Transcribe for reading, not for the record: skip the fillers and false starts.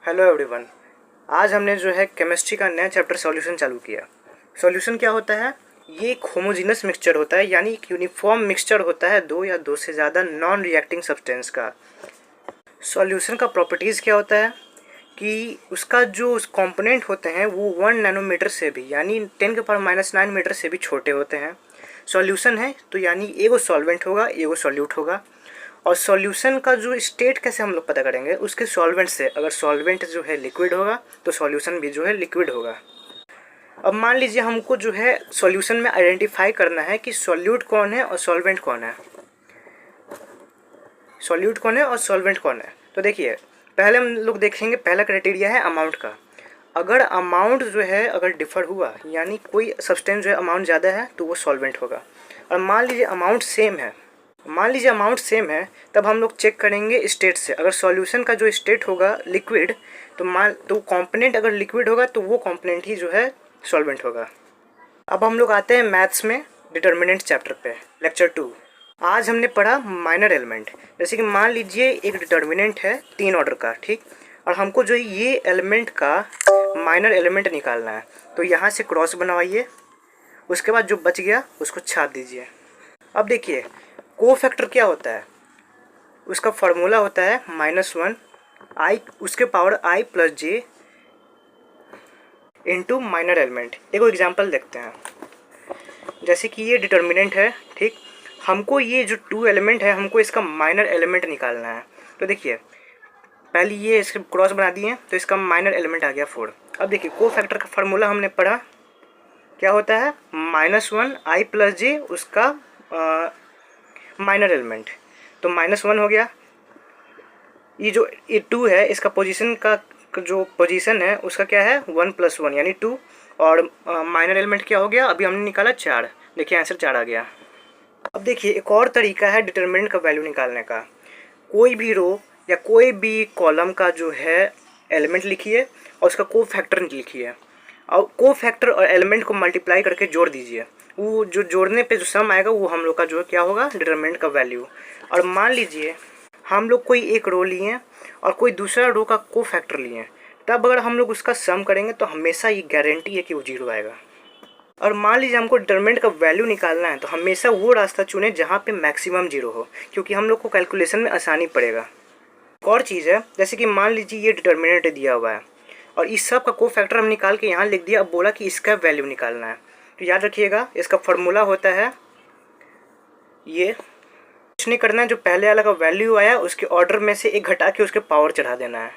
Hello everyone. आज हमने जो है केमिस्ट्री का नया चैप्टर सॉल्यूशन चालू किया। सॉल्यूशन क्या होता है? ये एक होमोजेनस मिक्सचर होता है, यानी एक यूनिफॉर्म मिक्सचर होता है दो या दो से ज़्यादा नॉन रिएक्टिंग सब्सटेंस का। सॉल्यूशन का प्रॉपर्टीज़ क्या होता है कि उसका जो कंपोनेंट होते हैं वो 1 नैनोमीटर से भी, यानी 10⁻⁹ मीटर से भी छोटे होते हैं। सॉल्यूशन है तो यानी एगो सॉल्वेंट होगा, एगो सॉल्यूट होगा। और सॉल्यूशन का जो स्टेट कैसे हम लोग पता करेंगे? उसके सॉल्वेंट से। अगर सॉल्वेंट जो है लिक्विड होगा तो सॉल्यूशन भी जो है लिक्विड होगा। अब मान लीजिए हमको जो है सॉल्यूशन में आइडेंटिफाई करना है कि सॉल्यूट कौन है और सॉल्वेंट कौन है। सॉल्यूट कौन है और सॉल्वेंट कौन है, तो देखिए पहले हम लोग देखेंगे, पहला क्राइटेरिया है अमाउंट का। अगर अमाउंट जो है अगर डिफर हुआ, यानी कोई सब्सटेंस जो है अमाउंट ज़्यादा है तो वो सॉल्वेंट होगा। और मान लीजिए अमाउंट सेम है, तब हम लोग चेक करेंगे स्टेट से। अगर सॉल्यूशन का जो स्टेट होगा लिक्विड, तो कंपोनेंट अगर लिक्विड होगा तो वो कंपोनेंट ही जो है सॉल्वेंट होगा। अब हम लोग आते हैं मैथ्स में डिटर्मिनेंट चैप्टर पे, लेक्चर 2। आज हमने पढ़ा माइनर एलिमेंट। जैसे कि मान लीजिए एक डिटर्मिनेंट है 3 ऑर्डर का, ठीक, और हमको जो ये एलिमेंट का माइनर एलिमेंट निकालना है। तो यहाँ से क्रॉस बनवाइए, उसके बाद जो बच गया उसको छाप दीजिए। अब देखिए कोफैक्टर क्या होता है, उसका फॉर्मूला होता है -1 आई उसके power i plus J into minor element. एक एग्जांपल देखते हैं। जैसे कि ये डिटर्मिनेंट है, ठीक, हमको ये जो 2 एलिमेंट है हमको इसका माइनर एलिमेंट निकालना है। तो देखिए पहले ये इसके क्रॉस बना दिए तो इसका माइनर एलिमेंट आ गया 4। अब देखिए कोफैक्टर का फार्मूला हमने पढ़ा, क्या होता है -1 आई प्लस जे उसका माइनर एलिमेंट। तो -1 हो गया। ये 2 है, इसका पोजीशन का जो पोजीशन है उसका क्या है 1 + 1 यानी 2। और माइनर एलिमेंट क्या हो गया, अभी हमने निकाला 4। देखिए आंसर 4 आ गया। अब देखिए एक और तरीका है डिटरमिनेंट का वैल्यू निकालने का। कोई भी रो या कोई भी कॉलम का जो है एलिमेंट लिखिए और उसका कोफैक्टर लिखिए, और कोफैक्टर और एलिमेंट को मल्टीप्लाई करके जोड़ दीजिए। वो जो जोड़ने पे जो सम आएगा वो हम लोग का जो है क्या होगा, डिटरमिनेंट का वैल्यू। और मान लीजिए हम लोग कोई एक रो लिए और कोई दूसरा रो का कोफैक्टर लिए, तब अगर हम लोग उसका सम करेंगे तो हमेशा ये गारंटी है कि वो 0 आएगा। और मान लीजिए हमको डिटरमिनेंट का वैल्यू निकालना है तो हमेशा वो रास्ता चुने जहाँ पे मैक्सिमम 0 हो, क्योंकि हम लोग को कैलकुलेशन में आसानी पड़ेगा। एक और चीज़ है, जैसे कि मान लीजिए ये डिटरमिनेंट दिया हुआ है और इस सब का कोफैक्टर हम निकाल के यहाँ लिख दिया। अब बोला कि इसका वैल्यू निकालना है, तो याद रखिएगा इसका फॉर्मूला होता है ये, कुछ नहीं करना है, जो पहले वाला का वैल्यू आया उसके ऑर्डर में से एक घटा के उसके पावर चढ़ा देना है।